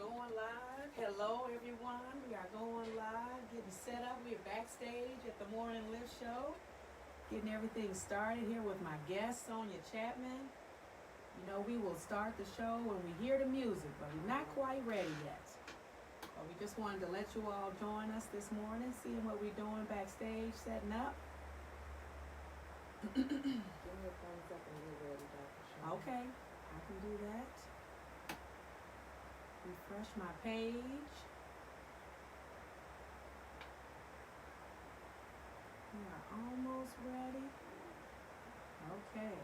going live. Hello, everyone. We are going live, getting set up. We're backstage at the Morning Lift Show, getting everything started here with my guest, Sonia Chapman. You know, we will start the show when we hear the music, but we're not quite ready yet. But we just wanted to let you all join us this morning, seeing what we're doing backstage, setting up. Give me a thumbs up when you're ready, Dr. Shaw. Okay, I can do that. Refresh my page. We are almost ready. Okay.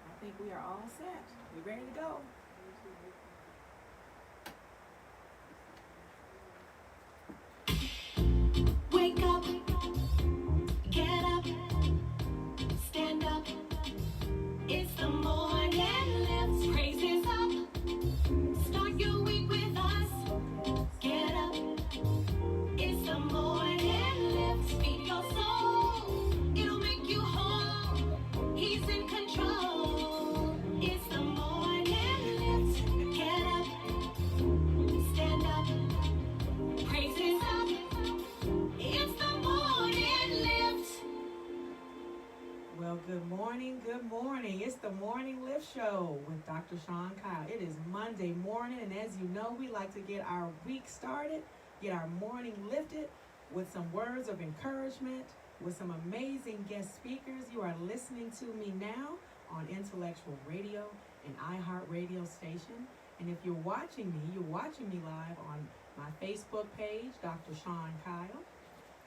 I think we are all set. We ready to go? Wake up, get up, stand up. It's the morning lift. Praises up. Start your week with us. Get up. It's the morning lift. Feed your soul. It'll make you whole. He's in control. It's the morning lift. Get up. Stand up. Praises up. It's the morning lift. Well, good morning, good morning. It's the Morning Lift Show with Dr. Sean Kyle. It is Monday morning, and as you know, we like to get our week started, get our morning lifted with some words of encouragement, with some amazing guest speakers. You are listening to me now on Intellectual Radio and iHeart Radio station. And if you're watching me live on my Facebook page, Dr. Sean Kyle.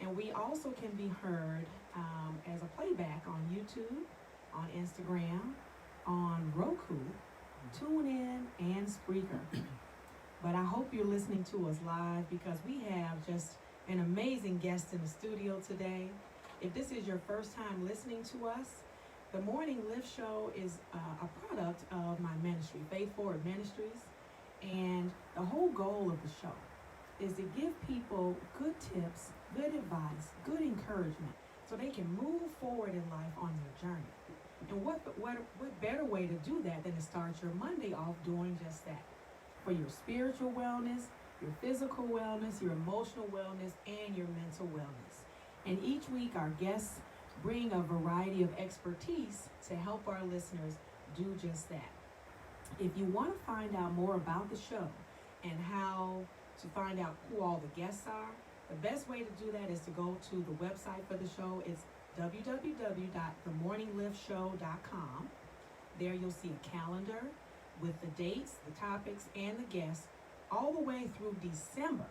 And we also can be heard as a playback on YouTube, on Instagram, on Roku, TuneIn, and Spreaker. But I hope you're listening to us live because we have just an amazing guest in the studio today. If this is your first time listening to us, the Morning Lift Show is a product of my ministry, Faith Forward Ministries. And the whole goal of the show is to give people good tips, good advice, good encouragement, so they can move forward in life on their journey. And what better way to do that than to start your Monday off doing just that? For your spiritual wellness, your physical wellness, your emotional wellness, and your mental wellness. And each week our guests bring a variety of expertise to help our listeners do just that. If you want to find out more about the show and how to find out who all the guests are, the best way to do that is to go to the website for the show. It's www.themorningliftshow.com. There you'll see a calendar with the dates, the topics, and the guests all the way through December.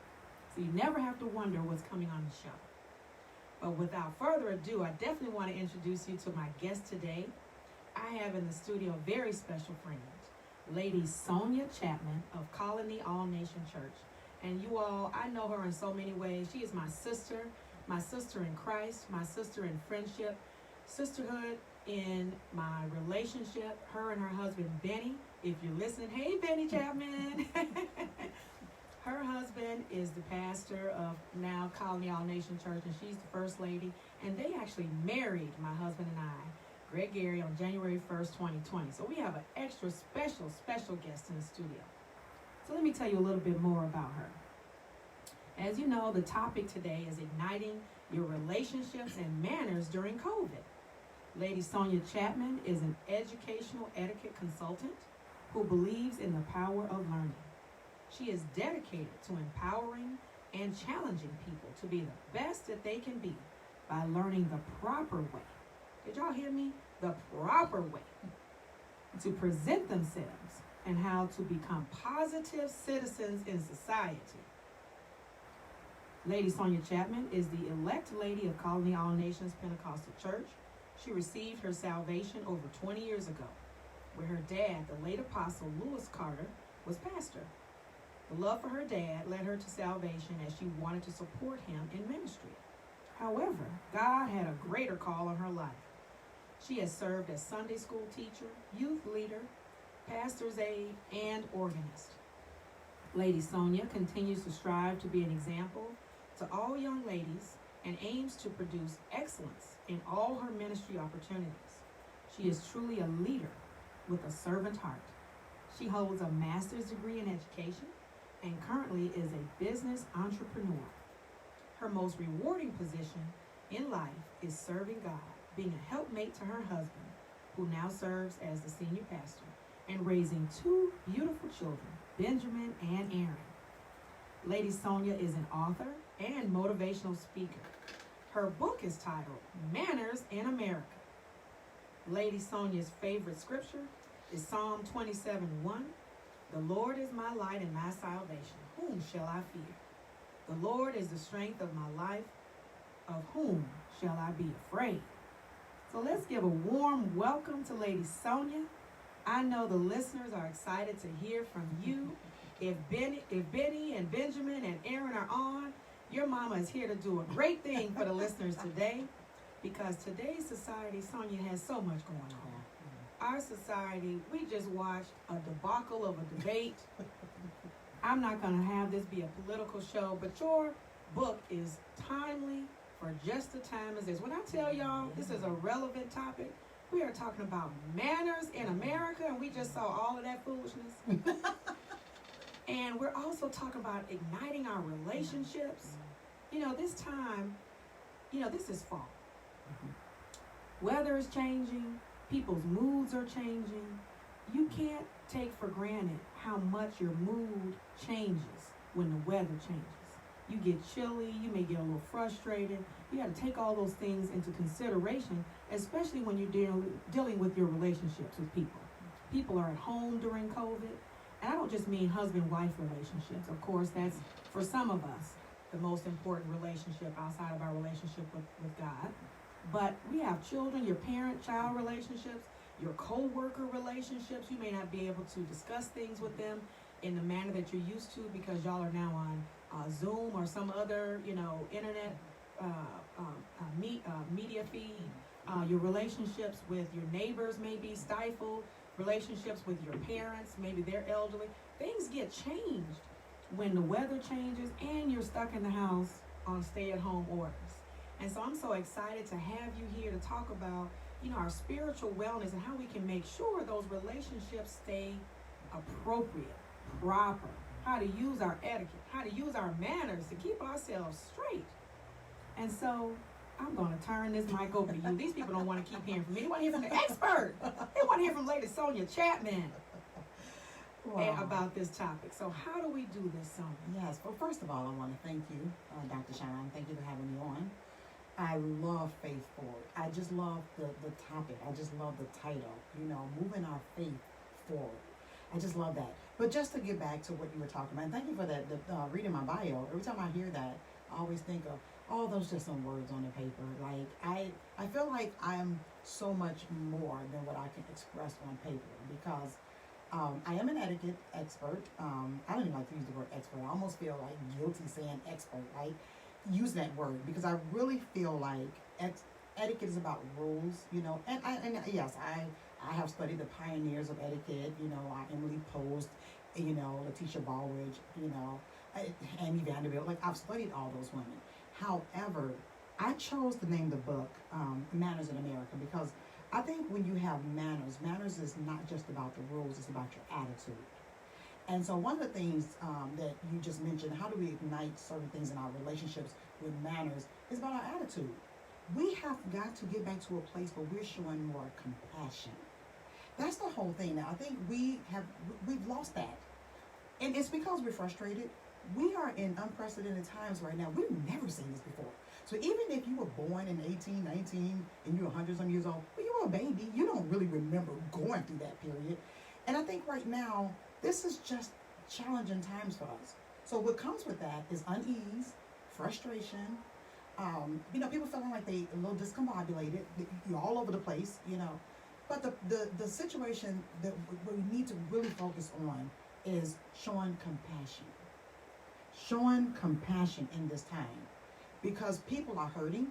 So you never have to wonder what's coming on the show. But without further ado, I definitely want to introduce you to my guest today. I have in the studio a very special friend, Lady Sonia Chapman of Colony All Nation Church. And you all, I know her in so many ways. She is my sister in Christ, my sister in friendship, sisterhood in my relationship, her and her husband, Benny. If you're listening, hey, Benny Chapman. Her husband is the pastor of now Colony All Nation Church, and she's the first lady. And they actually married, my husband and I, Greg Gary, on January 1st, 2020. So we have an extra special guest in the studio. So let me tell you a little bit more about her. As you know, the topic today is igniting your relationships and manners during COVID. Lady Sonia Chapman is an educational etiquette consultant who believes in the power of learning. She is dedicated to empowering and challenging people to be the best that they can be by learning the proper way. Did y'all hear me? The proper way to present themselves and how to become positive citizens in society. Lady Sonia Chapman is the elect lady of Colony All Nations Pentecostal Church. She received her salvation over 20 years ago, where her dad, the late Apostle Lewis Carter, was pastor. The love for her dad led her to salvation as she wanted to support him in ministry. However, God had a greater call on her life. She has served as Sunday school teacher, youth leader, pastor's aide, and organist. Lady Sonia continues to strive to be an example to all young ladies and aims to produce excellence in all her ministry opportunities. She is truly a leader with a servant heart. She holds a master's degree in education and currently is a business entrepreneur. Her most rewarding position in life is serving God, being a helpmate to her husband, who now serves as the senior pastor, and raising two beautiful children, Benjamin and Aaron. Lady Sonia is an author and motivational speaker. Her book is titled Manners in America. Lady Sonia's favorite scripture is Psalm 27:1. The Lord is my light and my salvation. Whom shall I fear? The Lord is the strength of my life. Of whom shall I be afraid? So let's give a warm welcome to Lady Sonia. I know the listeners are excited to hear from you. If Benny and Benjamin and Aaron are on, your mama is here to do a great thing for the listeners today, because today's society, Sonia, has so much going on. Our society, we just watched a debacle of a debate. I'm not going to have this be a political show, but your book is timely for just the time as this. When I tell y'all this is a relevant topic, we are talking about manners in America, and we just saw all of that foolishness. And we're also talking about igniting our relationships. You know, this time, this is fall. Weather is changing. People's moods are changing. You can't take for granted how much your mood changes when the weather changes. You get chilly, you may get a little frustrated. You got to take all those things into consideration, especially when you're dealing with your relationships with people. People are at home during COVID, and I don't just mean husband-wife relationships. Of course, that's, for some of us, the most important relationship outside of our relationship with God. But we have children, your parent-child relationships, your co-worker relationships. You may not be able to discuss things with them in the manner that you're used to because y'all are now on Zoom or some other, internet media feed. Your relationships with your neighbors may be stifled. Relationships with your parents, maybe they're elderly. Things get changed when the weather changes and you're stuck in the house on stay-at-home orders. And so I'm so excited to have you here to talk about, our spiritual wellness and how we can make sure those relationships stay appropriate, proper, how to use our etiquette, how to use our manners to keep ourselves straight. And so I'm going to turn this mic over to you. These people don't want to keep hearing from me. They want to hear from the expert. They want to hear from Lady Sonia Chapman about this topic. So how do we do this, Sonia? Yes. Well, first of all, I want to thank you, Dr. Sharon. Thank you for having me on. I love Faith Forward. I just love the topic. I just love the title, moving our faith forward. I just love that. But just to get back to what you were talking about, and thank you for that, reading my bio. Every time I hear that, I always think of, those just some words on the paper. Like, I feel like I'm so much more than what I can express on paper, because I am an etiquette expert. I don't even like to use the word expert. I almost feel like guilty saying expert, right? Use that word, because I really feel like etiquette is about rules, and yes, I have studied the pioneers of etiquette, Emily Post, Letitia Baldridge, Amy Vanderbilt. Like, I've studied all those women. However, I chose to name the book Manners in America because I think when you have manners is not just about the rules, it's about your attitude. And so one of the things that you just mentioned, how do we ignite certain things in our relationships with manners, is about our attitude. We have got to get back to a place where we're showing more compassion. That's the whole thing now. I think we've lost that. And it's because we're frustrated. We are in unprecedented times right now. We've never seen this before. So even if you were born in 1819 and you were 100-some years old, well, you were a baby. You don't really remember going through that period. And I think right now, this is just challenging times for us. So what comes with that is unease, frustration, people feeling like they a little discombobulated, you're all over the place, But the situation that we need to really focus on is showing compassion. Showing compassion in this time. Because people are hurting,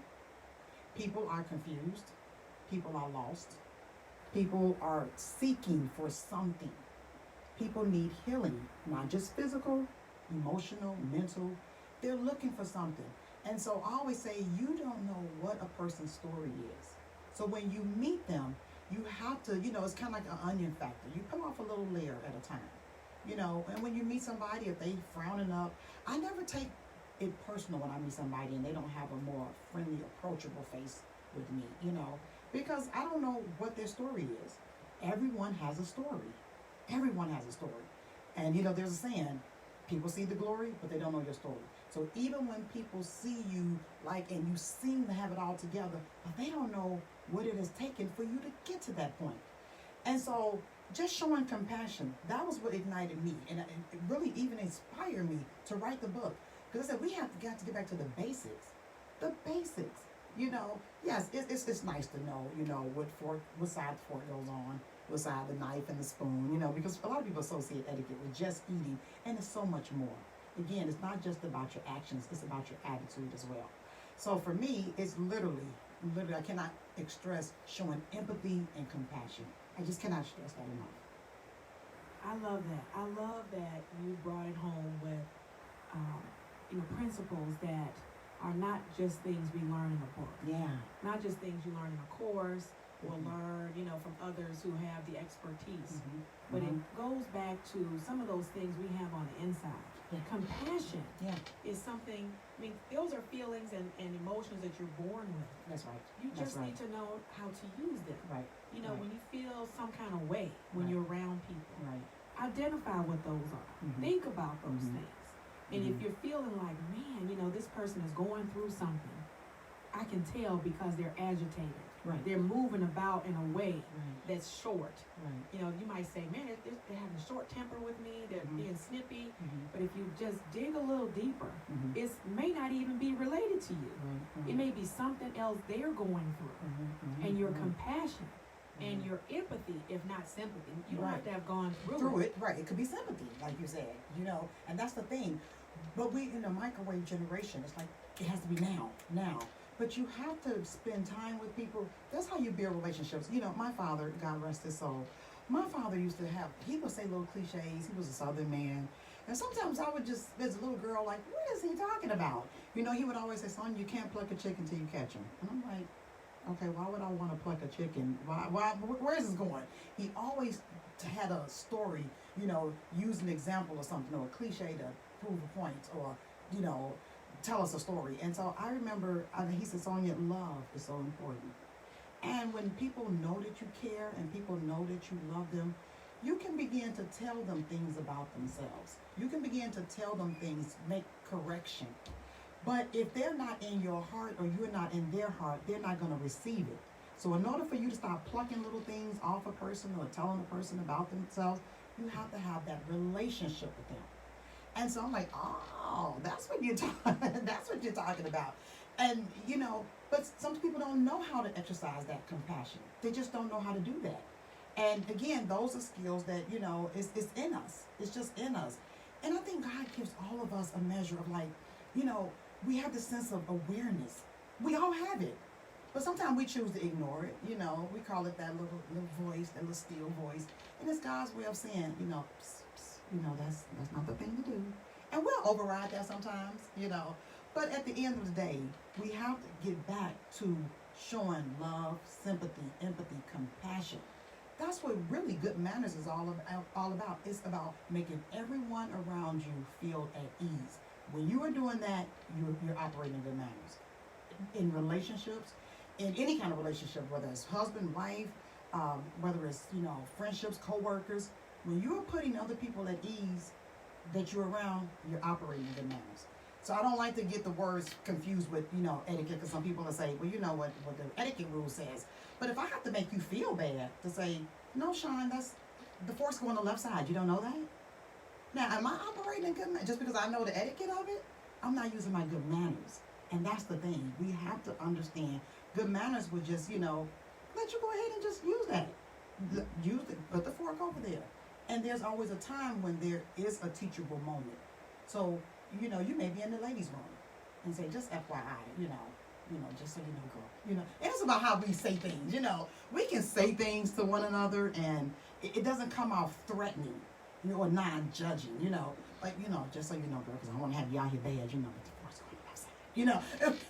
people are confused, people are lost, people are seeking for something. People need healing, not just physical, emotional, mental. They're looking for something. And so I always say, you don't know what a person's story is. So when you meet them, you have to, it's kind of like an onion factor. You peel off a little layer at a time, and when you meet somebody, if they frowning up, I never take it personal when I meet somebody and they don't have a more friendly, approachable face with me, because I don't know what their story is. Everyone has a story. Everyone has a story. And, there's a saying, people see the glory, but they don't know your story. So even when people see you, and you seem to have it all together, but they don't know what it has taken for you to get to that point. And so just showing compassion, that was what ignited me. And it really even inspired me to write the book. Because I said, we got to get back to the basics. The basics. Yes, it's nice to know, what side the fork goes on, what side the knife and the spoon, because a lot of people associate etiquette with just eating, and it's so much more. Again, it's not just about your actions, it's about your attitude as well. So for me, it's literally, I cannot stress showing empathy and compassion. I just cannot stress that enough. I love that. I love that you brought it home with, principles that are not just things we learn in a book. Yeah. Not just things you learn in a course or Mhm. learn, from others who have the expertise. Mm-hmm. But it goes back to some of those things we have on the inside. Yeah. Compassion Yeah, is something, those are feelings and emotions that you're born with. that's right. You That's just right. need to know how to use them. Right, right. When you feel some kind of way when Right. you're around people, right. identify what those are. Mhm. Think about those Mhm. things. And if you're feeling like, man, this person is going through something, I can tell because they're agitated. Right. They're moving about in a way Right, that's short. right. You might say, man, they're having a short temper with me. They're Mhm. being snippy. Mm-hmm. But if you just dig a little deeper, Mm-hmm. it may not even be related to you. Right. It may be something else they're going through. Mm-hmm. And your compassion and your empathy, if not sympathy, you don't have Right. to have gone through it, right? It could be sympathy, like you said, and that's the thing. But we in the microwave generation, it's like it has to be now. But you have to spend time with people. That's how you build relationships. My father, God rest his soul, my father used to he would say little cliches. He was a Southern man. And sometimes I would just, as a little girl, like, what is he talking about? He would always say, son, you can't pluck a chicken till you catch him. And I'm like, okay, why would I want to pluck a chicken? Why, where is this going? He always had a story, use an example or something, or a cliche to prove a point, or, tell us a story. And so I remember, he said, Sonia, love is so important. And when people know that you care and people know that you love them, you can begin to tell them things about themselves. You can begin to tell them things, make correction. But if they're not in your heart or you're not in their heart, they're not going to receive it. So in order for you to start plucking little things off a person or telling a person about themselves, you have to have that relationship with them. And so I'm like, oh, that's what you're talking about. And, but some people don't know how to exercise that compassion. They just don't know how to do that. And again, those are skills that, it's in us. It's just in us. And I think God gives all of us a measure of we have this sense of awareness. We all have it. But sometimes we choose to ignore it. We call it that little voice, that little still voice. And it's God's way of saying, psst, psst, that's not the thing to do. And we'll override that sometimes, But at the end of the day, we have to get back to showing love, sympathy, empathy, compassion. That's what really good manners is all about. It's about making everyone around you feel at ease. When you are doing that, you're operating good manners. In relationships, in any kind of relationship, whether it's husband, wife, whether it's, friendships, co-workers, when you are putting other people at ease that you're around, you're operating good manners. So I don't like to get the words confused with, etiquette, because some people will say, well, you know what the etiquette rule says. But if I have to make you feel bad to say, no, Sean, that's the fork's going on the left side, you don't know that? Now, am I operating in good manners? Just because I know the etiquette of it, I'm not using my good manners. And that's the thing. We have to understand good manners would just, let you go ahead and just use that. Use it, put the fork over there. And there's always a time when there is a teachable moment. So, you may be in the ladies' room and say, just FYI, just so you know, girl. And it's about how we say things, We can say things to one another and it doesn't come off threatening, or non-judging, just so you know, girl, because I want to have you out here bad, but the fork's going on the left side. You know,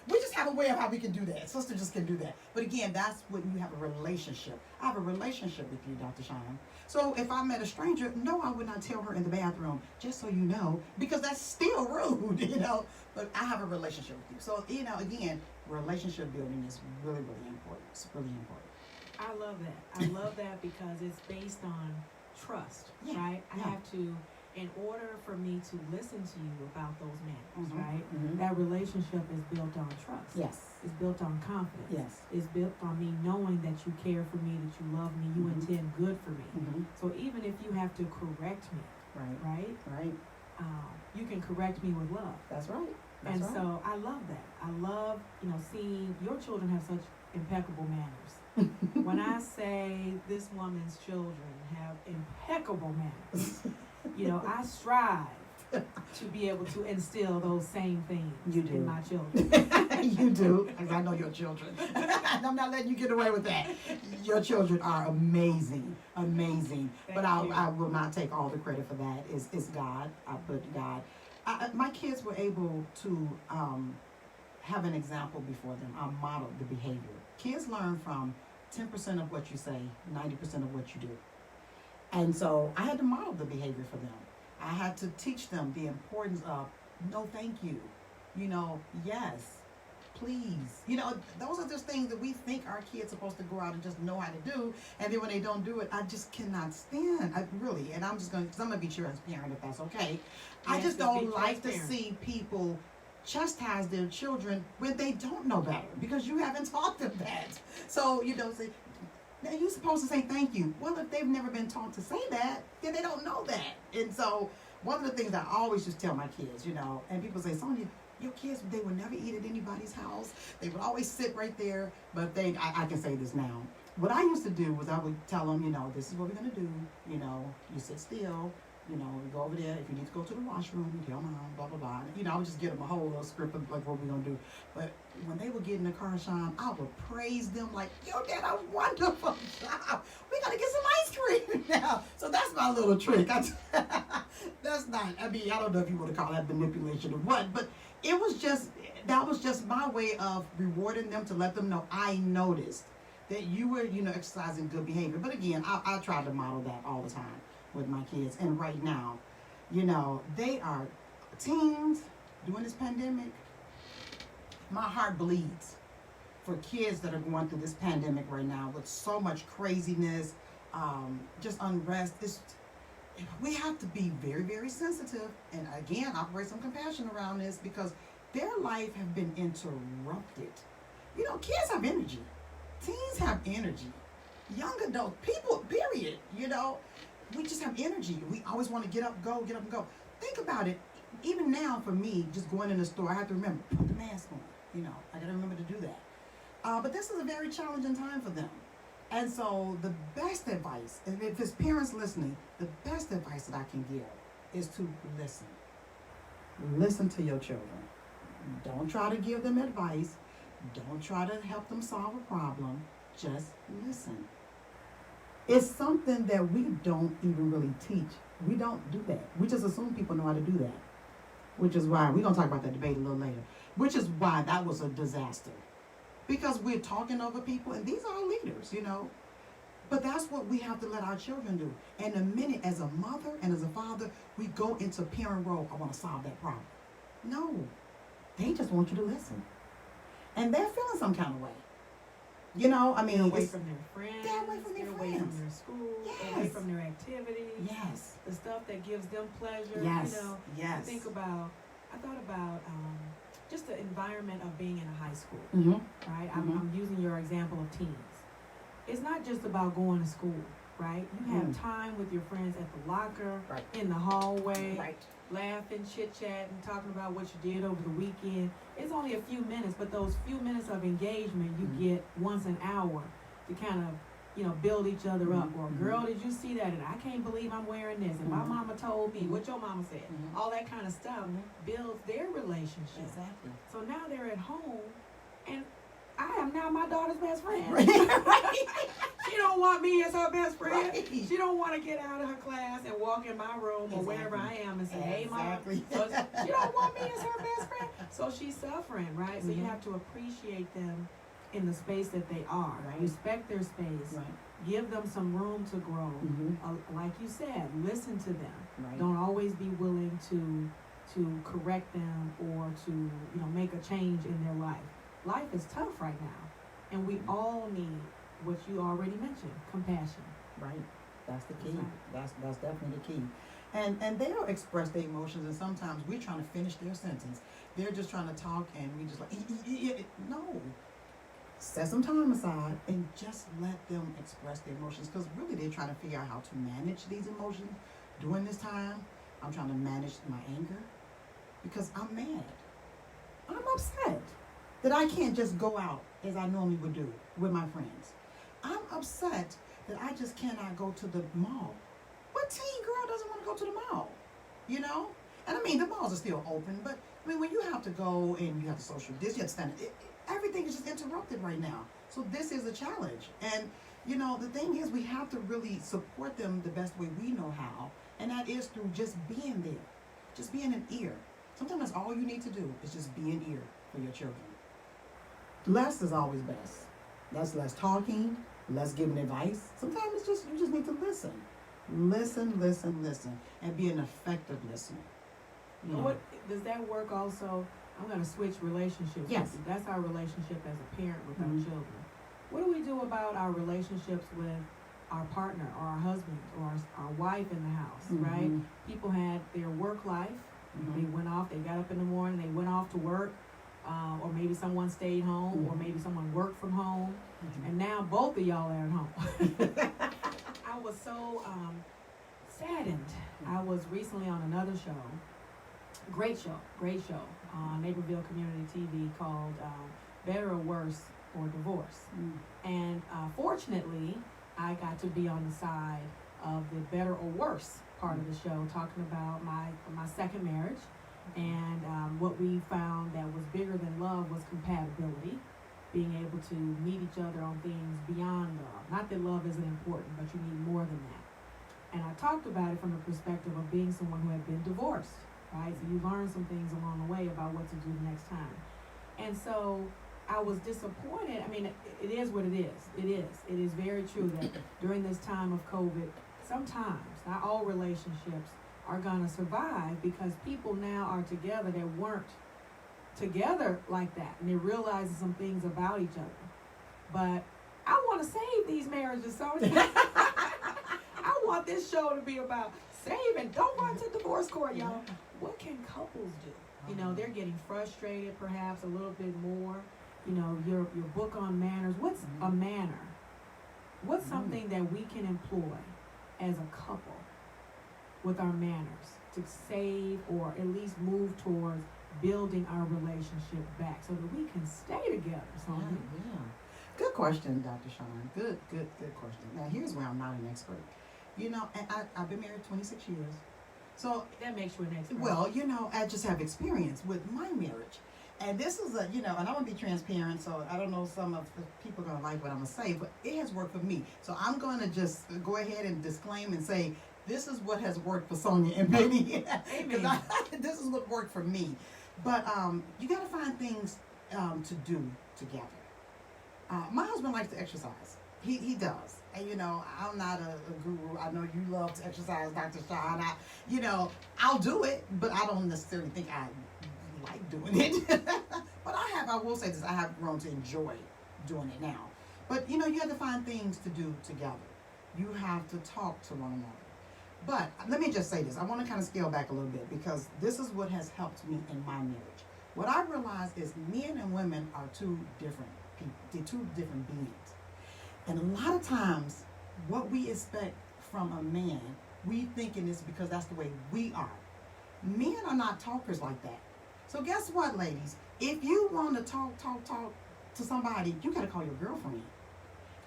we just have a way of how we can do that. Sister just can do that. But again, that's when you have a relationship. I have a relationship with you, Dr. Sean. So if I met a stranger, no, I would not tell her in the bathroom, just so you know, because that's still rude, you know. But I have a relationship with you. So, you know, again, relationship building is really, really important. It's really important. I love that. I love that because it's based on trust, Yeah, right? I yeah. have to, in order for me to listen to you about those manners, Mhm, right? mhm. That relationship is built on trust. Yes. It's built on confidence. Yes. It's built on me knowing that you care for me, that you love me, you Mhm. intend good for me. Mm-hmm. So even if you have to correct me, Right. right? Right. You can correct me with love. That's right. That's And right. so I love that. I love, seeing your children have such impeccable manners. When I say this woman's children have impeccable manners, I strive to be able to instill those same things You do. in my children. You do, because I know your children. And I'm not letting you get away with that. Your children are amazing, amazing. But Thank you. I will not take all the credit for that. It's God. I put God. My kids were able to have an example before them. I modeled the behavior. Kids learn from 10% of what you say, 90% of what you do. And so I had to model the behavior for them. I had to teach them the importance of no thank you. Yes, please. Those are just things that we think our kids are supposed to go out and just know how to do. And then when they don't do it, I just cannot stand. Really. And I'm going to be transparent if that's okay. I Yes, just just be don't like to transparent. see people chastise their children when they don't know better because you haven't taught them that. So, say, now you're supposed to say thank you. Well, if they've never been taught to say that, then they don't know that. And so one of the things I always just tell my kids, and people say, Sonia, your kids, they would never eat at anybody's house. They would always sit right there. But I can say this now. What I used to do was I would tell them, this is what we're going to do. You sit still. We go over there. If you need to go to the washroom, you tell mom, blah, blah, blah. I would just give them a whole little script of like what we're going to do. But when they would get in the car, Sean, I would praise them like, yo, dad, a wonderful job. We got to get some ice cream now. So that's my little trick. That's not, I don't know if you want to call that manipulation or what, but that was just my way of rewarding them to let them know I noticed that you were, exercising good behavior. But again, I try to model that all the time with my kids. And right now, they are teens during this pandemic. My heart bleeds for kids that are going through this pandemic right now with so much craziness, just unrest. We have to be very, very sensitive and again, operate some compassion around this because their life have been interrupted. Kids have energy. Teens have energy. Young adults, people, period, we just have energy. We always want to get up and go. Think about it. Even now, for me, just going in the store, I have to remember, put the mask on. I got to remember to do that. But this is a very challenging time for them. And so the best advice, and if there's parents listening, the best advice that I can give is to listen. Listen to your children. Don't try to give them advice. Don't try to help them solve a problem. Just listen. It's something that we don't even really teach. We don't do that. We just assume people know how to do that. Which is why, we're going to talk about that debate a little later, which is why that was a disaster. Because we're talking over people, and these are our leaders, But that's what we have to let our children do. And the minute, as a mother and as a father, we go into parent role, I want to solve that problem. No. They just want you to listen. And they're feeling some kind of way. They're away it's, from their friends. They're away from their They're away friends. from their school. Yes. Away from their activities. yes, The stuff that gives them pleasure. yes, I yes. thought about just the environment of being in a high school, Mm-hmm. right? Mhm. I'm using your example of teens. It's not just about going to school, right? You have time with your friends at the locker, Right. in the hallway, Right. laughing, chit-chatting, talking about what you did over the weekend. It's only a few minutes, but those few minutes of engagement you Mhm. get once an hour to kind of, build each other up. Or, Mhm. girl, did you see that? And I can't believe I'm wearing this. And my Mhm. mama told me, Mhm. what your mama said. Mhm. All that kind of stuff builds their relationship. Exactly. So now they're at home, and I am now my daughter's best friend. Right. She She don't want me as her best friend. Right. She don't want to get out of her class and walk in my room or wherever I am and say, hey, Mom. Exactly. So she don't want me as her best friend. So she's suffering, right? So you Mhm. have to appreciate them in the space that they are. Right. Respect their space. Right. Give them some room to grow. Mhm. Like you said, listen to them. Right. Don't always be willing to correct them or to make a change in their life. Life is tough right now, and we all need what you already mentioned: compassion. Right. That's the key. That's That's definitely the key. And they'll express their emotions, and sometimes we're trying to finish their sentence. They're just trying to talk, and we just like, no. Set some time aside and just let them express their emotions, because really they're trying to figure out how to manage these emotions during this time. I'm trying to manage my anger because I'm mad. I'm upset that I can't just go out as I normally would do with my friends. I'm upset that I just cannot go to the mall. What teen girl doesn't want to go to the mall? You know? And I mean, the malls are still open, but I mean, when you have to go and you have to social distance, you have to stand, everything is just interrupted right now. So this is a challenge. And, the thing is, we have to really support them the best way we know how, and that is through just being there, just being an ear. Sometimes that's all you need to do is just be an ear for your children. Less is always best. That's less talking, less giving advice. Sometimes it's just, you just need to listen. Listen, and be an effective listener. You know? What does that work also? I'm going to switch relationships. Yes. That's our relationship as a parent with Mhm. our children. What do we do about our relationships with our partner or our husband or our wife in the house, right? Mhm. People had their work life. They Mhm. went off, they got up in the morning, they went off to work, or maybe someone stayed home, or Mhm. maybe someone worked from home, Mhm. and now both of y'all are at home. I was so saddened. I was recently on another show, great show, on Naperville Community TV called Better or Worse or Divorce. Mm. And fortunately, I got to be on the side of the better or worse part of the show, talking about my second marriage. And what we found that was bigger than love was compatibility, being able to meet each other on things beyond love. Not that love isn't important, but you need more than that. And I talked about it from the perspective of being someone who had been divorced, right? So you learn some things along the way about what to do the next time. And so I was disappointed. I mean, it is what it is. It is very true that during this time of COVID, sometimes, not all relationships are gonna survive because people now are together that weren't together like that, and they're realizing some things about each other. But I want to save these marriages, so I want this show to be about saving. Don't run to divorce court, y'all. What can couples do? They're getting frustrated, perhaps a little bit more. Your book on manners. What's a manner? What's something that we can employ as a couple with our manners to save or at least move towards building our relationship back so that we can stay together? Sonia. Yeah. Good question, Dr. Sean. Good question. Now, here's where I'm not an expert. And I've been married 26 years. So, That makes you an expert. well, I just have experience with my marriage. And this is and I want to be transparent, so I don't know some of the people are going to like what I'm going to say, but it has worked for me. So I'm going to just go ahead and disclaim and say, this is what has worked for Sonia and Benny. Amen. This is what worked for me. But you got to find things to do together. My husband likes to exercise. He does. And, I'm not a guru. I know you love to exercise, Dr. Sean. I'll do it, but I don't necessarily think I like doing it. But I will say this, I have grown to enjoy doing it now. But, you have to find things to do together. You have to talk to one another. But let me just say this. I want to kind of scale back a little bit because this is what has helped me in my marriage. What I realized is men and women are two different people. They're two different beings. And a lot of times, what we expect from a man, we thinking is because that's the way we are. Men are not talkers like that. So guess what, ladies? If you want to talk to somebody, you got to call your girlfriend.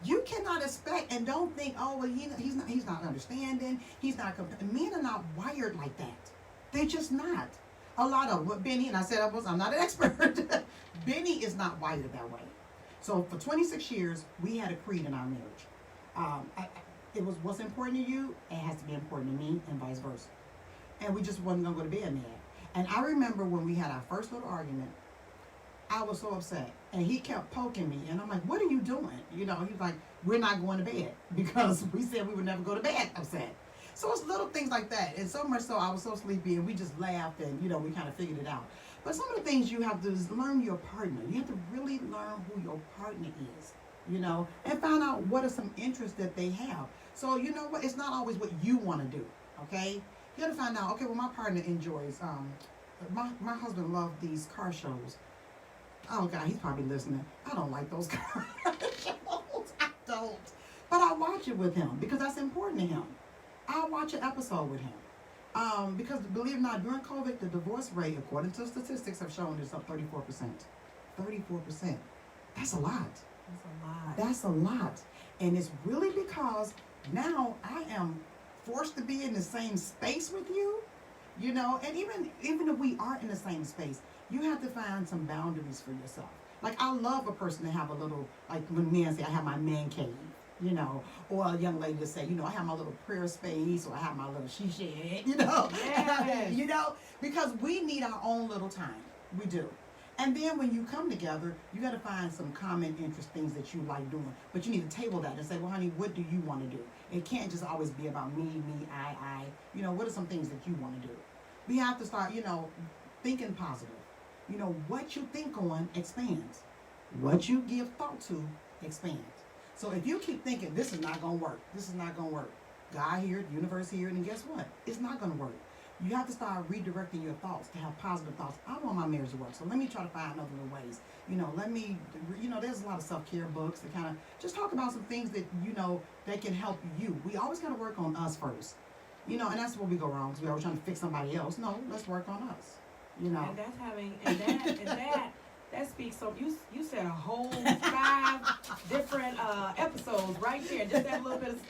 You cannot expect and don't think, oh, well, he's not understanding. He's not. Men are not wired like that. They're just not. A lot of what Benny, and I said I'm not an expert. Benny is not wired that way. So for 26 years, we had a creed in our marriage. It was what's important to you, it has to be important to me, and vice versa. And we just wasn't gonna go to bed mad. And I remember when we had our first little argument, I was so upset, and he kept poking me, and I'm like, "What are you doing?" You know, he's like, "We're not going to bed because we said we would never go to bed upset." So it's little things like that, and so much so I was so sleepy, and we just laughed, and we kind of figured it out. But some of the things you have to do is learn your partner. You have to really learn who your partner is, and find out what are some interests that they have. So you know what? It's not always what you want to do. Okay, you got to find out. Okay, well my partner enjoys. My husband loved these car shows. Oh God, he's probably listening. I don't like those car shows. I don't. But I watch it with him because that's important to him. I'll watch an episode with him. Because believe it or not, during COVID, the divorce rate, according to statistics, have shown is up 34%. 34%. That's a lot. That's a lot. That's a lot. And it's really because now I am forced to be in the same space with you, and even if we are in the same space, you have to find some boundaries for yourself. Like, I love a person to have a little, like when men say, I have my man cave, or a young lady to say, I have my little prayer space, or I have my little she shed, Yes. Because we need our own little time. We do. And then when you come together, you got to find some common interest things that you like doing. But you need to table that and say, well, honey, what do you want to do? It can't just always be about me, I. What are some things that you want to do? We have to start, thinking positive. What you think on expands. What you give thought to expands. So if you keep thinking, this is not going to work, God here, the universe here, and guess what? It's not going to work. You have to start redirecting your thoughts to have positive thoughts. I want my marriage to work, so let me try to find other little ways. There's a lot of self-care books that kind of just talk about some things that, that can help you. We always got to work on us first. And that's where we go wrong, because we're always trying to fix somebody else. No, let's work on us. And that's having, that speaks. So you said a whole 5 different episodes right there. Just that little bit of,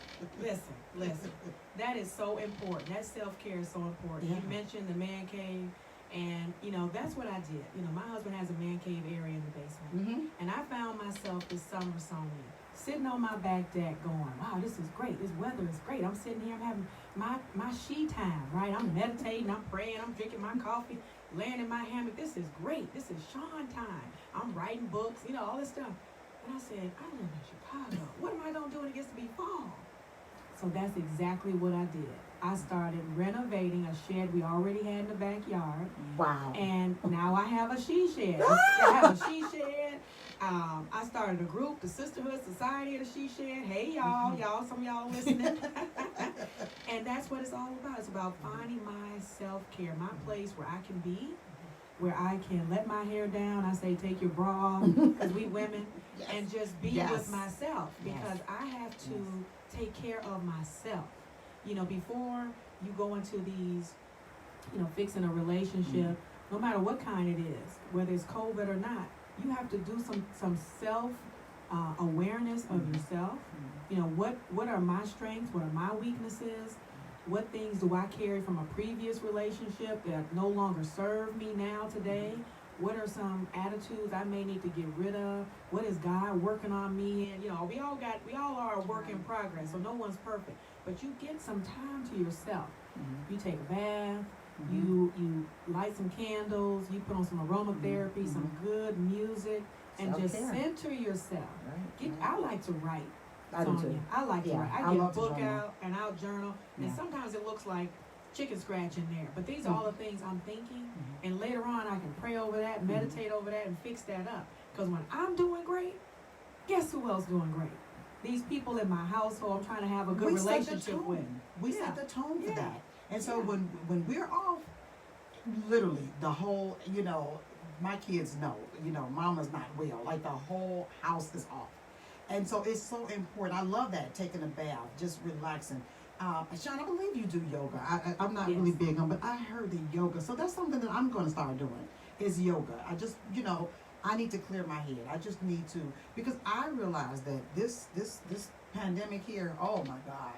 listen. That is so important. That self-care is so important. Yeah. You mentioned the man cave, and that's what I did. My husband has a man cave area in the basement, Mm-hmm. and I found myself this summer, Sonia, sitting on my back deck going, wow, this is great. This weather is great. I'm sitting here, I'm having my she time, right? I'm meditating, I'm praying, I'm drinking my coffee, laying in my hammock. This is great. This is Sean time. I'm writing books, all this stuff. And I said, I live in Chicago. What am I going to do when it gets to be fall? So that's exactly what I did. I started renovating a shed we already had in the backyard. Wow. And now I have a she shed. I have a she shed. I started a group, the Sisterhood Society of the She Shed. Hey y'all, some of y'all listening. And that's what it's all about. It's about finding my self-care, my place where I can be, where I can let my hair down. I say take your bra off, because we women, Yes. and just be Yes. with myself, because Yes. I have to take care of myself. Before you go into these, fixing a relationship, no matter what kind it is, whether it's COVID or not, you have to do some self awareness of yourself. What are my strengths? What are my weaknesses? What things do I carry from a previous relationship that no longer serve me now today? What are some attitudes I may need to get rid of? What is God working on me? And we all are a work in progress, so no one's perfect. But you get some time to yourself. Mm-hmm. You take a bath, Mm-hmm. you light some candles, you put on some aromatherapy, some good music, and just Self-care. center yourself. Right. I like to write. I do Sonia. too. I like to Yeah, write. I I get a love to book journal. out and I'll journal, and Yeah. sometimes it looks like chicken scratch in there. But these are all the things I'm thinking, and later on I can pray over that, meditate over that, and fix that up. Because when I'm doing great, guess who else doing great? These people in my household I'm trying to have a good We set the relationship tone. with. We Yeah. set the tone for Yeah. that. And so Yeah. when we're off, literally the whole, my kids know, mama's not well. Like the whole house is off. And so it's so important. I love that, taking a bath, just relaxing. Sean, I believe you do yoga. I'm not really Yes. big on, but I heard the yoga. So that's something that I'm going to start doing, is yoga. I just, I need to clear my head. I just need to, because I realize that this pandemic here, oh my God,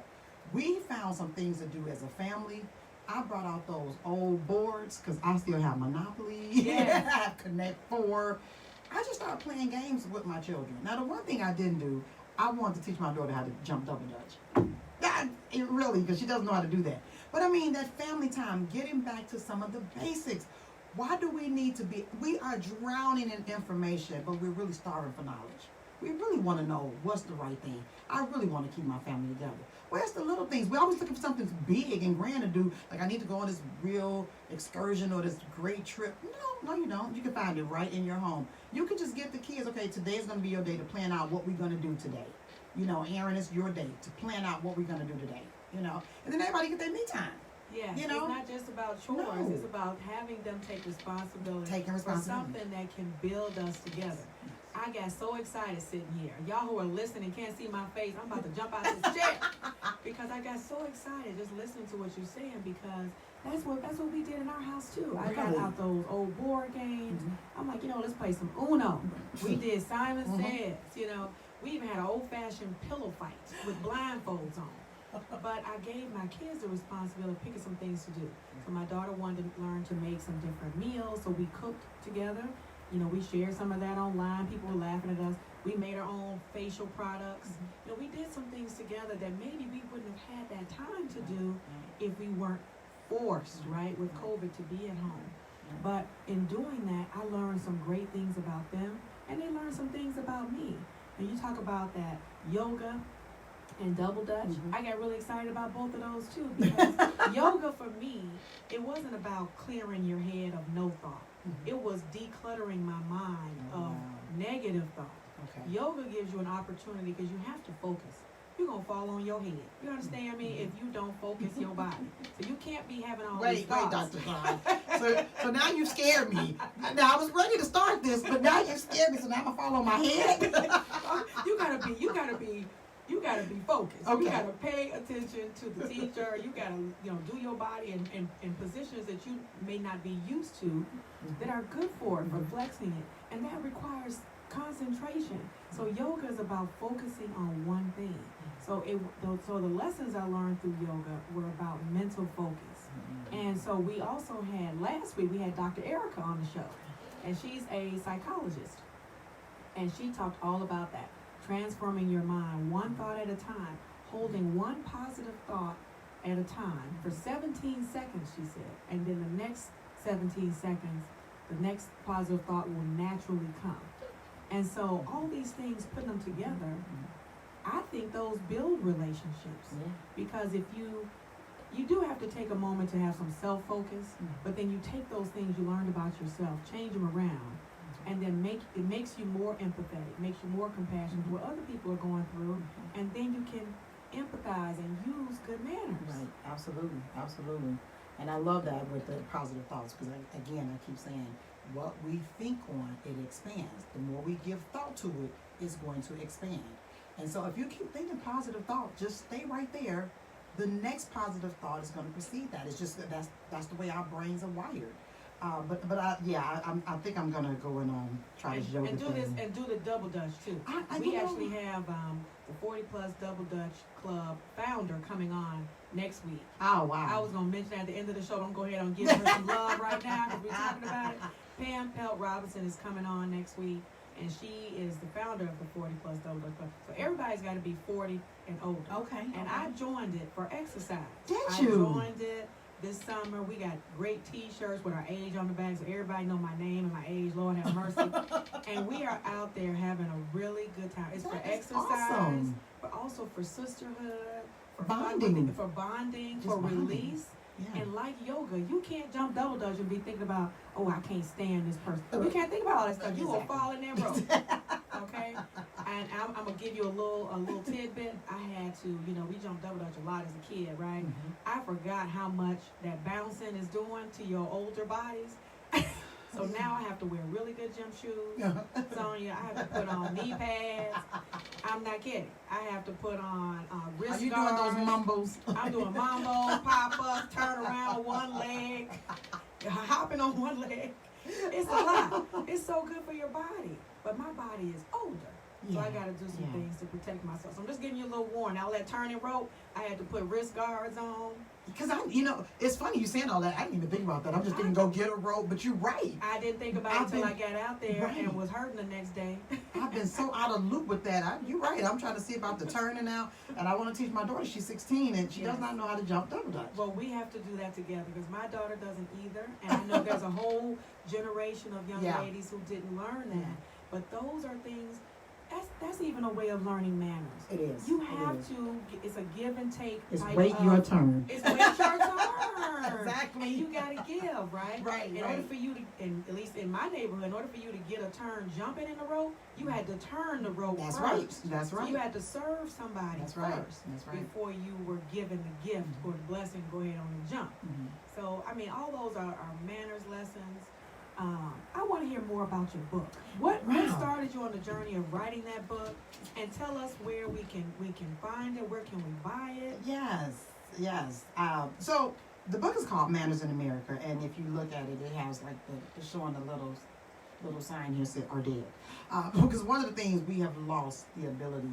we found some things to do as a family. I brought out those old boards because I still have Monopoly. Yes. I have Connect 4. I just started playing games with my children. Now, the one thing I didn't do, I want to teach my daughter how to jump double dutch. It really, because she doesn't know how to do that. But I mean, that family time, getting back to some of the basics. Why do we need to be, we are drowning in information, but we're really starving for knowledge. We really want to know what's the right thing. I really want to keep my family together. Where's the little things? We're always looking for something big and grand to do. Like, I need to go on this real excursion or this great trip. No, you don't. You can find it right in your home. You can just get the kids, okay, today's going to be your day to plan out what we're going to do today. You know, Aaron, it's your day to plan out what we're going to do today. You know, and then everybody get their me time. Yeah, You know? it's not just about chores. No. It's about having them take responsibility Taking for responsibility. something that can build us together. I got so excited sitting here. Y'all who are listening can't see my face. I'm about to jump out this chair because I got so excited just listening to what you're saying, because that's what we did in our house too. I got Really? out those old board games. Mhm. I'm like, let's play some Uno. We did Simon Mhm. Says. We even had an old-fashioned pillow fight with blindfolds on. But I gave my kids the responsibility of picking some things to do. So my daughter wanted to learn to make some different meals, so we cooked together. We shared some of that online. People were laughing at us. We made our own facial products. We did some things together that maybe we wouldn't have had that time to do if we weren't forced, right, with COVID to be at home. But in doing that, I learned some great things about them, and they learned some things about me. And you talk about that yoga and double dutch. I got really excited about both of those too, because yoga for me, it wasn't about clearing your head of no thought. It was decluttering my mind of negative thought. Okay. Yoga gives you an opportunity because you have to focus. You're going to fall on your head. You understand me? If you don't focus your body. So you can't be having all these Wait, thoughts. Dr. Sean. So now you scared me. Now I was ready to start this, but now you scared me, so now I'm gonna fall on my head. You gotta be focused. Okay. You gotta pay attention to the teacher. You gotta, do your body in positions that you may not be used to, that are good for it, for flexing it, and that requires concentration. So yoga is about focusing on one thing. So the lessons I learned through yoga were about mental focus. And so we also had, last week we had Dr. Erica on the show, and she's a psychologist, and she talked all about that. Transforming your mind one thought at a time, holding one positive thought at a time for 17 seconds, she said. And then the next 17 seconds, the next positive thought will naturally come. And so all these things, putting them together, I think those build relationships. Because if you do have to take a moment to have some self-focus, but then you take those things you learned about yourself, change them around, and then it makes you more empathetic, makes you more compassionate to what other people are going through, and then you can empathize and use good manners. Right, absolutely. And I love that with the positive thoughts, because I keep saying, what we think on, it expands. The more we give thought to it, it's going to expand. And so if you keep thinking positive thought, just stay right there. The next positive thought is going to precede that. It's just that's the way our brains are wired. I think I'm gonna go and try this yoga and do thing. this and do the double dutch too. We actually have the 40 Plus Double Dutch Club founder coming on next week. Oh wow! I was gonna mention at the end of the show. I'm gonna go ahead and give her some love right now because we're talking about it. Pam Pelt Robinson is coming on next week, and she is the founder of the 40 Plus Double Dutch Club. So everybody's got to be 40 and older. Okay. And I joined it for exercise. Did you? I joined it this summer. We got great T-shirts with our age on the back, so everybody know my name and my age. Lord have mercy. And we are out there having a really good time. It's for exercise, awesome. but also for sisterhood, for Bonding. for bonding, Just for bonding. release. Yeah. And like yoga, you can't jump double dutch and be thinking about, oh, I can't stand this person. You can't think about all that stuff. You will fall in that rope. Okay? And I'm gonna give you a little tidbit. I had to, we jumped double dutch a lot as a kid, right? I forgot how much that bouncing is doing to your older bodies. So now I have to wear really good gym shoes. Sonya, I have to put on knee pads. I'm not kidding. I have to put on wrist Are you guards. doing those mumbles? I'm doing mambo, pop-ups, turn around one leg, hopping on one leg. It's a lot. It's so good for your body. But my body is older. So I got to do some things to protect myself. So I'm just giving you a little warning. All that turning rope, I had to put wrist guards on. because it's funny you saying all that. I didn't even think about that. I'm just thinking go get a rope, but you're right. I didn't think about it until I got out there Right. and was hurting the next day. I've been so out of loop with that. You're right. I'm trying to see about the turning now, and I want to teach my daughter. She's 16 and she does Yes. not know how to jump double dutch. Well, we have to do that together because my daughter doesn't either, and I know there's a whole generation of young Yeah. ladies who didn't learn that. Yeah. But those are things. That's even a way of learning manners. It is. You It have is. to. It's a give and take. It's type wait of, your turn. It's wait your turn. Exactly. And you gotta give, right? Right, In right. order for you to, at least in my neighborhood, in order for you to get a turn jumping in the rope, you had to turn the rope That's first. right. That's So right. you had to serve somebody That's first right. That's right. before you were given the gift or the blessing. Go ahead on and jump. Mhm. So I mean, all those are manners lessons. I want to hear more about your book. What Wow. started you on the journey of writing that book? And tell us where we can find it. Where can we buy it? Yes. So the book is called Manners in America, and if you look at it, it has like it's showing the little sign here said "are dead," because one of the things we have lost the ability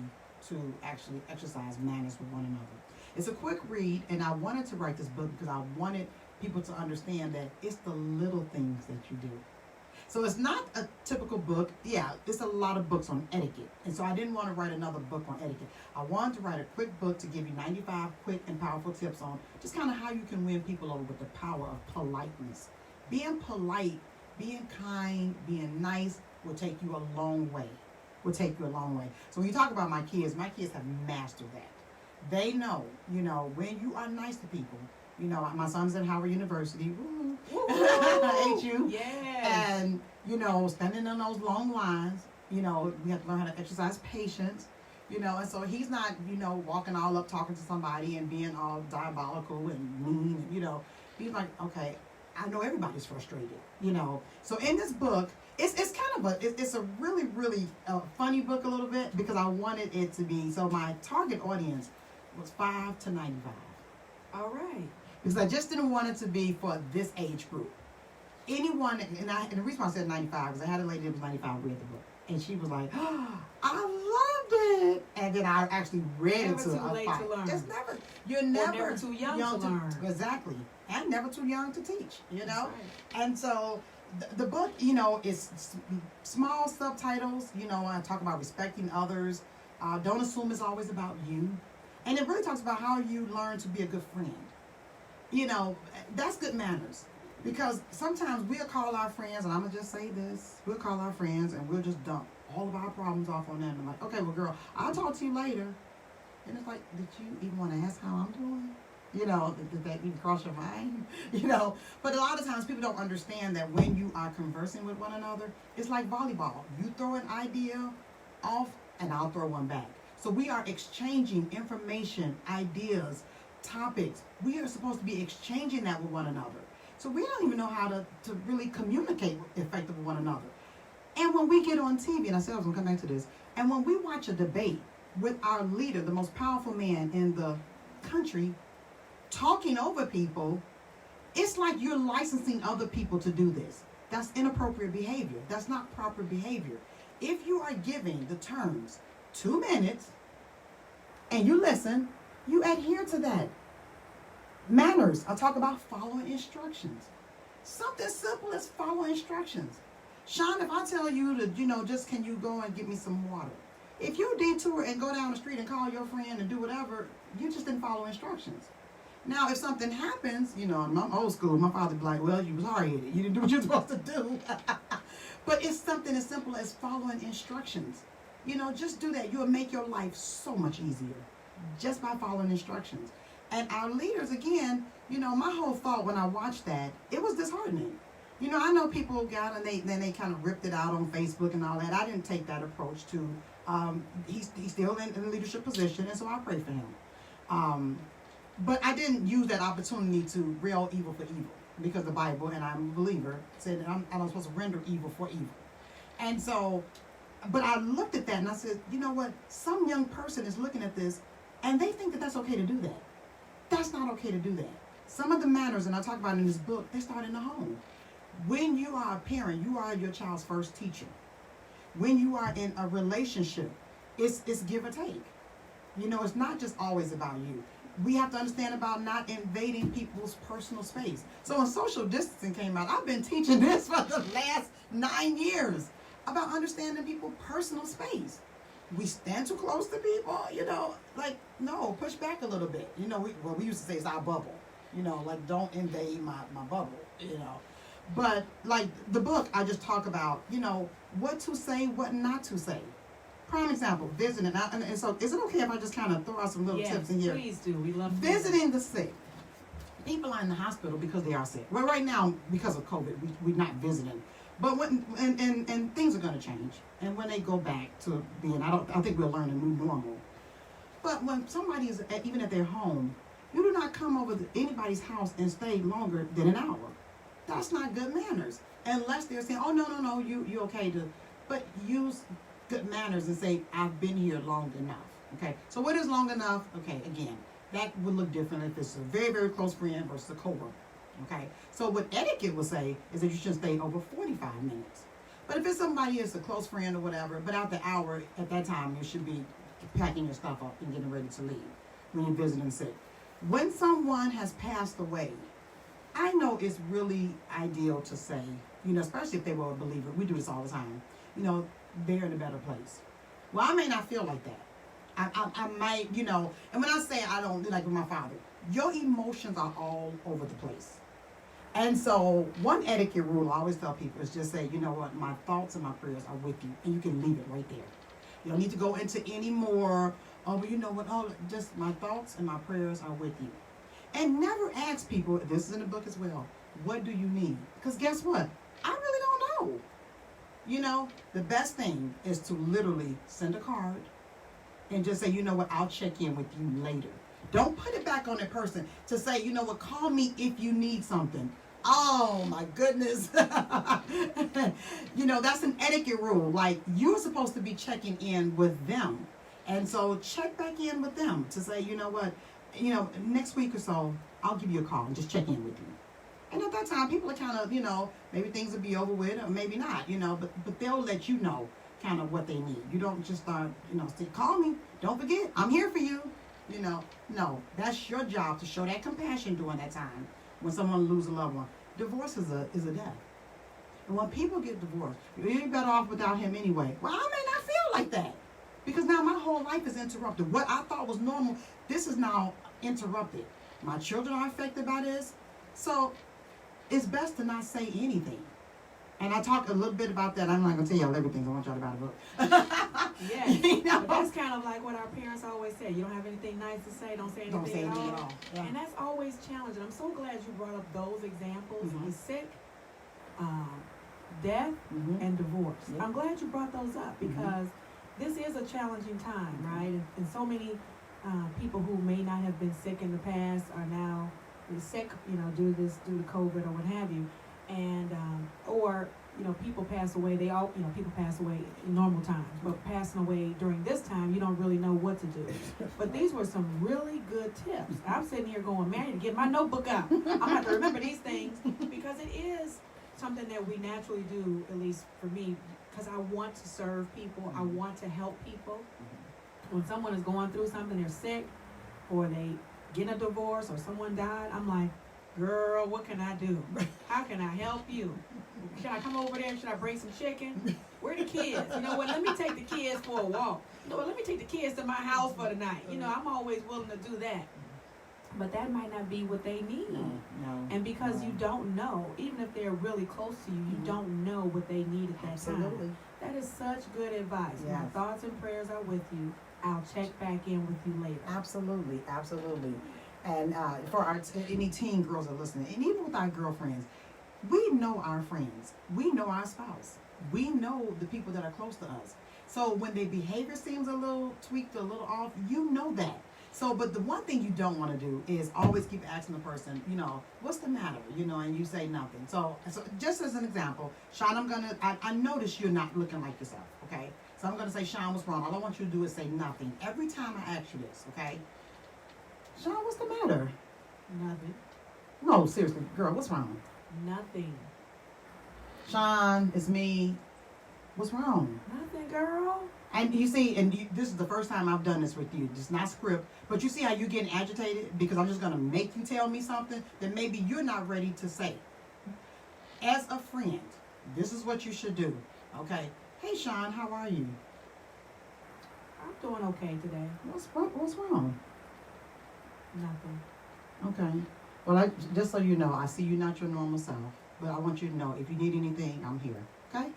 to actually exercise manners with one another. It's a quick read, and I wanted to write this book because I wanted people to understand that it's the little things that you do. So it's not a typical book. Yeah, it's a lot of books on etiquette. And so I didn't want to write another book on etiquette. I wanted to write a quick book to give you 95 quick and powerful tips on just kind of how you can win people over with the power of politeness. Being polite, being kind, being nice will take you a long way. So when you talk about my kids have mastered that. They know, when you are nice to people. My son's at Howard University. Woo. Ain't you? Yes. And, standing in those long lines, we have to learn how to exercise patience, and so he's not, walking all up talking to somebody and being all diabolical and mean, he's like, okay, I know everybody's frustrated, So in this book, it's kind of it's a really, really funny book a little bit because I wanted it to be, so my target audience was 5 to 95. All right. Because I just didn't want it to be for this age group. Anyone, and the reason why I said 95 is I had a lady that was 95 read the book. And she was like, oh, I loved it. And then I actually read Never it to too her. late to learn. You're never, never too young to learn. Exactly. And never too young to teach, That's right. And so the book, is small subtitles. I talk about respecting others. Don't assume it's always about you. And it really talks about how you learn to be a good friend. That's good manners. Because sometimes we'll call our friends, and I'm going to just say this, we'll call our friends and we'll just dump all of our problems off on them. And like, okay, well, girl, I'll talk to you later. And it's like, did you even want to ask how I'm doing? Did that even cross your mind? But a lot of times people don't understand that when you are conversing with one another, it's like volleyball. You throw an idea off, and I'll throw one back. So we are exchanging information, ideas, topics. We are supposed to be exchanging that with one another. So we don't even know how to really communicate effectively with one another. And when we get on TV, and I said I was going to come back to this, and when we watch a debate with our leader, the most powerful man in the country, talking over people, it's like you're licensing other people to do this. That's inappropriate behavior. That's not proper behavior. If you are giving the terms 2 minutes and you listen, you adhere to that. Manners. I talk about following instructions. Something simple as follow instructions. Sean, if I tell you to, just can you go and get me some water? If you detour and go down the street and call your friend and do whatever, you just didn't follow instructions. Now, if something happens, I'm old school. My father'd be like, well, you was hard-headed. You didn't do what you're supposed to do. But it's something as simple as following instructions. Just do that. You'll make your life so much easier just by following instructions. And our leaders, again, my whole thought when I watched that, it was disheartening. I know people got and they kind of ripped it out on Facebook and all that. I didn't take that approach to, he's still in a leadership position, and so I pray for him. But I didn't use that opportunity to rail evil for evil, because the Bible, and I'm a believer, said that I'm not supposed to render evil for evil. And so, but I looked at that and I said, you know what? Some young person is looking at this and they think that that's okay to do that. That's not okay to do that. Some of the manners, and I talk about in this book, they start in the home. When you are a parent, you are your child's first teacher. When you are in a relationship, it's give or take. It's not just always about you. we have to understand about not invading people's personal space. So when social distancing came out, I've been teaching this for the last 9 years about understanding people's personal space. We stand too close to people, like, no, push back a little bit. We used to say it's our bubble, like don't invade my bubble, But like the book, I just talk about, what to say, what not to say. Prime example, visiting. And so is it okay if I just kind of throw out some little tips in here? Please do. We love Visiting the sick. People are in the hospital because they are sick. Well, right now, because of COVID, we're not visiting. But when and things are going to change. And when they go back to being, I think we'll learn a new normal. But when somebody is even at their home, you do not come over to anybody's house and stay longer than an hour. That's not good manners. Unless they're saying, oh, no, you okay to, but use good manners and say, I've been here long enough. Okay, so what is long enough? Okay, again, that would look different if it's a very, very close friend versus a coworker. Okay, so what etiquette would say is that you should stay over 45 minutes. But if it's somebody that's a close friend or whatever, but after the hour, at that time, you should be packing your stuff up and getting ready to leave when you're visiting sick. When someone has passed away, I know it's really ideal to say, especially if they were a believer, we do this all the time, they're in a better place. Well, I may not feel like that. I might, and when I say I don't, like with my father, your emotions are all over the place. And so one etiquette rule I always tell people is just say, you know what, my thoughts and my prayers are with you, and you can leave it right there. You don't need to go into any more, just my thoughts and my prayers are with you. And never ask people, this is in the book as well, what do you need? Because guess what? I really don't know. The best thing is to literally send a card and just say, you know what, I'll check in with you later. Don't put it back on that person to say, you know what, call me if you need something. Oh my goodness. That's an etiquette rule. Like, you're supposed to be checking in with them. And so check back in with them to say, you know what, next week or so, I'll give you a call and just check in with you. And at that time, people are kind of, maybe things will be over with or maybe not, but they'll let you know kind of what they need. You don't just start, say, call me. Don't forget, I'm here for you. No, that's your job to show that compassion during that time when someone loses a loved one. Divorce is a death. And when people get divorced, you're better off without him anyway. Well, I may not feel like that because now my whole life is interrupted. What I thought was normal, this is now interrupted. My children are affected by this. So it's best to not say anything. And I talk a little bit about that. I'm not going to tell y'all everything. I want y'all to buy the book. Yeah. But that's kind of like what our parents always say. You don't have anything nice to say, don't say anything at all. Yeah. And that's always challenging. I'm so glad you brought up those examples. Mm-hmm. The sick, death, and divorce. Yep. I'm glad you brought those up because this is a challenging time, right? And so many people who may not have been sick in the past are now sick, due to COVID or what have you. And or people pass away. People pass away in normal times, but passing away during this time, you don't really know what to do. But these were some really good tips. I'm sitting here going, man, I need to get my notebook out. I'm gonna have to remember these things because it is something that we naturally do, at least for me, because I want to serve people. I want to help people. When someone is going through something, they're sick, or they get a divorce, or someone died, I'm like, girl, what can I do? How can I help you? Should I come over there? Should I bring some chicken? Where are the kids? You know what? Let me take the kids for a walk. You know what? Let me take the kids to my house for the night. I'm always willing to do that. But that might not be what they need. No. And because you don't know, even if they're really close to you, you don't know what they need at that time. That is such good advice. Yes. My thoughts and prayers are with you. I'll check back in with you later. Absolutely. And for any teen girls that are listening, and even with our girlfriends, we know our friends. We know our spouse. We know the people that are close to us. So when their behavior seems a little tweaked, a little off, you know that. So, but the one thing you don't want to do is always keep asking the person, what's the matter? And you say nothing. So just as an example, Sean, I notice you're not looking like yourself, okay? So I'm going to say, Sean, what's wrong? All I want you to do is say nothing. Every time I ask you this, okay? Sean, what's the matter? Nothing. No, seriously, girl, what's wrong? Nothing. Sean, it's me. What's wrong? Nothing, girl. And you see, this is the first time I've done this with you. It's not script, but you see how you're getting agitated because I'm just gonna make you tell me something that maybe you're not ready to say. As a friend, this is what you should do. Okay. Hey, Sean, how are you? I'm doing okay today. What's wrong? Nothing. Okay. Well, just so you know, I see you not your normal self, but I want you to know if you need anything, I'm here. Okay?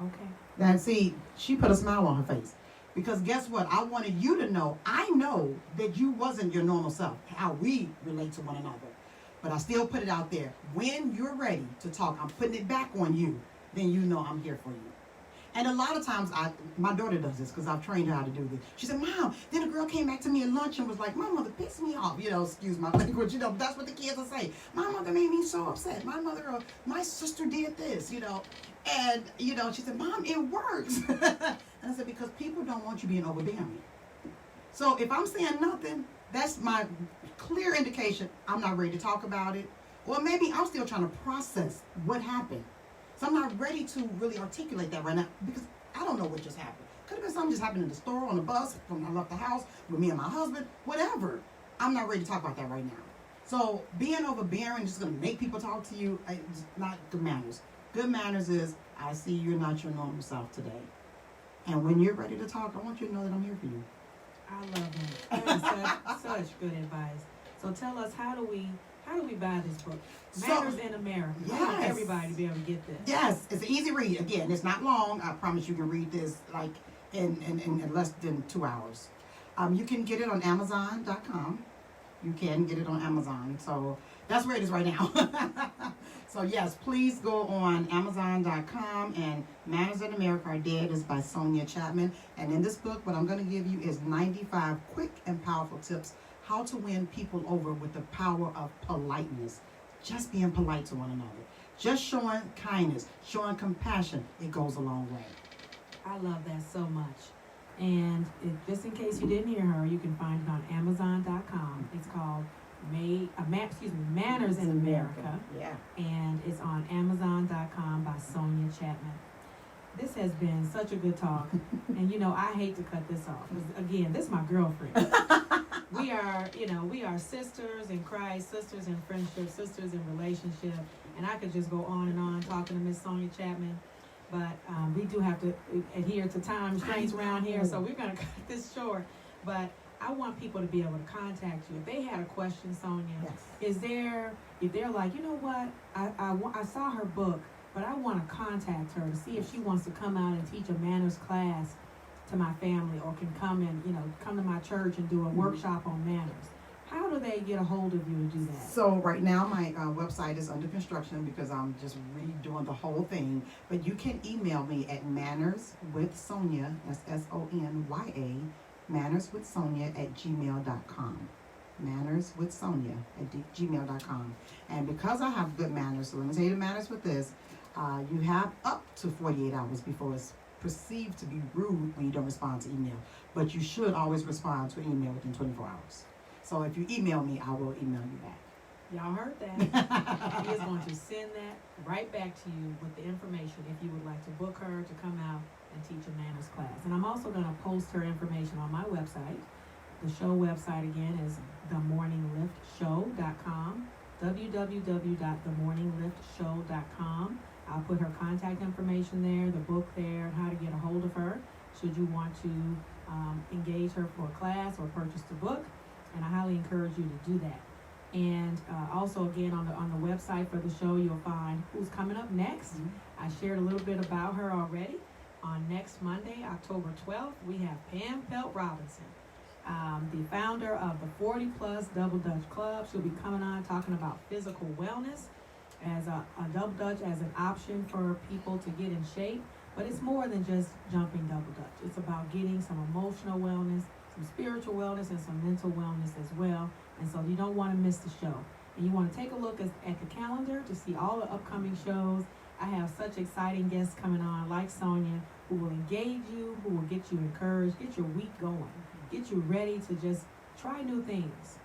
Okay. Now, see, she put a smile on her face. Because guess what? I wanted you to know, I know that you wasn't your normal self, how we relate to one another. But I still put it out there. When you're ready to talk, I'm putting it back on you, then you know I'm here for you. And a lot of times, my daughter does this because I've trained her how to do this. She said, Mom, then a girl came back to me at lunch and was like, my mother pissed me off. You know, excuse my language, you know, that's what the kids will say. My mother made me so upset. My mother, or my sister did this, you know. And, you know, she said, Mom, it works. And I said, because people don't want you being overbearing. So if I'm saying nothing, that's my clear indication I'm not ready to talk about it. Or maybe I'm still trying to process what happened. So I'm not ready to really articulate that right now because I don't know what just happened. Could have been something just happened in the store, on the bus, when I left the house, with me and my husband, whatever. I'm not ready to talk about that right now. So being overbearing, just going to make people talk to you, it's not good manners. Good manners is, I see you're not your normal self today. And when you're ready to talk, I want you to know that I'm here for you. I love that. That is such good advice. So tell us, how do we buy this book? Manners in America. I want everybody to be able to get this. Yes, it's an easy read. Again, it's not long. I promise you can read this like in less than 2 hours. You can get it on Amazon.com. You can get it on Amazon. So that's where it is right now. So yes, please go on Amazon.com, and Manners in America Are Dead is by Sonia Chapman. And in this book, what I'm going to give you is 95 quick and powerful tips how to win people over with the power of politeness. Just being polite to one another. Just showing kindness, showing compassion, it goes a long way. I love that so much. And just in case you didn't hear her, you can find it on Amazon.com. It's called Manners in America. Yeah. And it's on Amazon.com by Sonia Chapman. This has been such a good talk. And you know, I hate to cut this off. 'Cause again, this is my girlfriend. We are sisters in Christ, sisters in friendship, sisters in relationship. And I could just go on and on talking to Miss Sonia Chapman. But we do have to adhere to time restraints around here, so we're going to cut this short. But I want people to be able to contact you. If they had a question, Sonia, Yes. if they're like, you know what, I saw her book, but I want to contact her to see if she wants to come out and teach a manners class to my family, or can come to my church and do a workshop on manners. How do they get a hold of you to do that? So right now my website is under construction because I'm just redoing the whole thing. But you can email me at mannerswithsonia, that's SONYA, mannerswithsonia@gmail.com. mannerswithsonia@gmail.com. And because I have good manners, so let me tell you the manners with this, you have up to 48 hours before it's perceived to be rude when you don't respond to email. But you should always respond to email within 24 hours. So if you email me, I will email you back. Y'all heard that. He is going to send that right back to you with the information if you would like to book her to come out and teach a manners class. And I'm also going to post her information on my website. The show website again is themorningliftshow.com, www.themorningliftshow.com. I'll put her contact information there, the book there, and how to get a hold of her should you want to engage her for a class or purchase the book. And I highly encourage you to do that. And also, again, on the website for the show, you'll find who's coming up next. Mm-hmm. I shared a little bit about her already. On next Monday, October 12th, we have Pam Pelt Robinson, the founder of the 40 Plus Double Dutch Club. She'll be coming on talking about physical wellness as a double dutch as an option for people to get in shape. But it's more than just jumping double dutch. It's about getting some emotional wellness, some spiritual wellness, and some mental wellness as well. And so you don't want to miss the show. And you want to take a look at the calendar to see all the upcoming shows. I have such exciting guests coming on, like Sonia, who will engage you, who will get you encouraged, get your week going, get you ready to just try new things,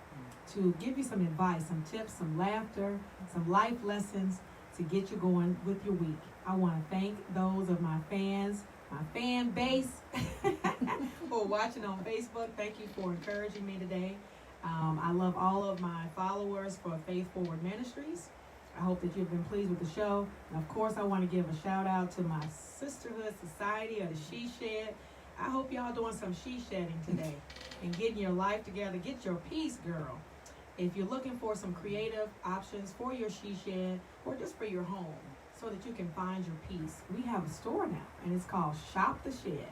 to give you some advice, some tips, some laughter, some life lessons, to get you going with your week. I want to thank those of my fans, my fan base, who are watching on Facebook. Thank you for encouraging me today. I love all of my followers for Faith Forward Ministries. I hope that you've been pleased with the show. And of course, I want to give a shout out to my Sisterhood Society of the She Shed. I hope y'all doing some she shedding today and getting your life together. Get your peace, girl. If you're looking for some creative options for your she shed or just for your home so that you can find your peace, we have a store now, and it's called Shop the Shed.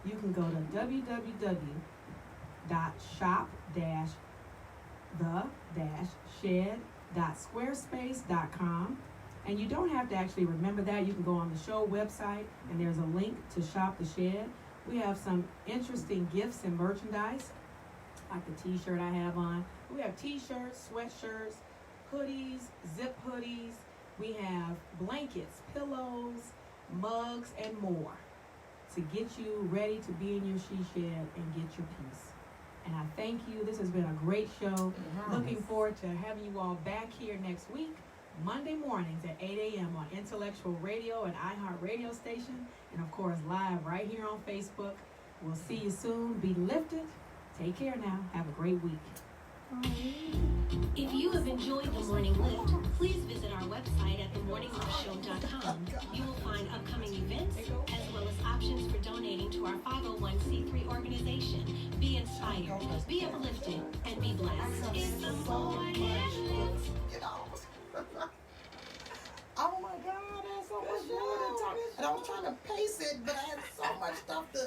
You can go to www.shop-the-shed.squarespace.com. And you don't have to actually remember that. You can go on the show website, and there's a link to Shop the Shed. We have some interesting gifts and merchandise, like the t-shirt I have on. We have t-shirts, sweatshirts, hoodies, zip hoodies. We have blankets, pillows, mugs, and more to get you ready to be in your she shed and get your peace. And I thank you. This has been a great show. Looking forward to having you all back here next week, Monday mornings at 8 a.m. on Intellectual Radio and iHeart Radio Station. And of course, live right here on Facebook. We'll see you soon. Be lifted. Take care now. Have a great week. If you have enjoyed The Morning Lift, please visit our website at themorningliftshow.com. You will find upcoming events as well as options for donating to our 501c3 organization. Be inspired, be uplifted, and be blessed. It's The Morning Lift. Oh my God, I had so much more to talk. And I was trying to pace it, but I had so much stuff to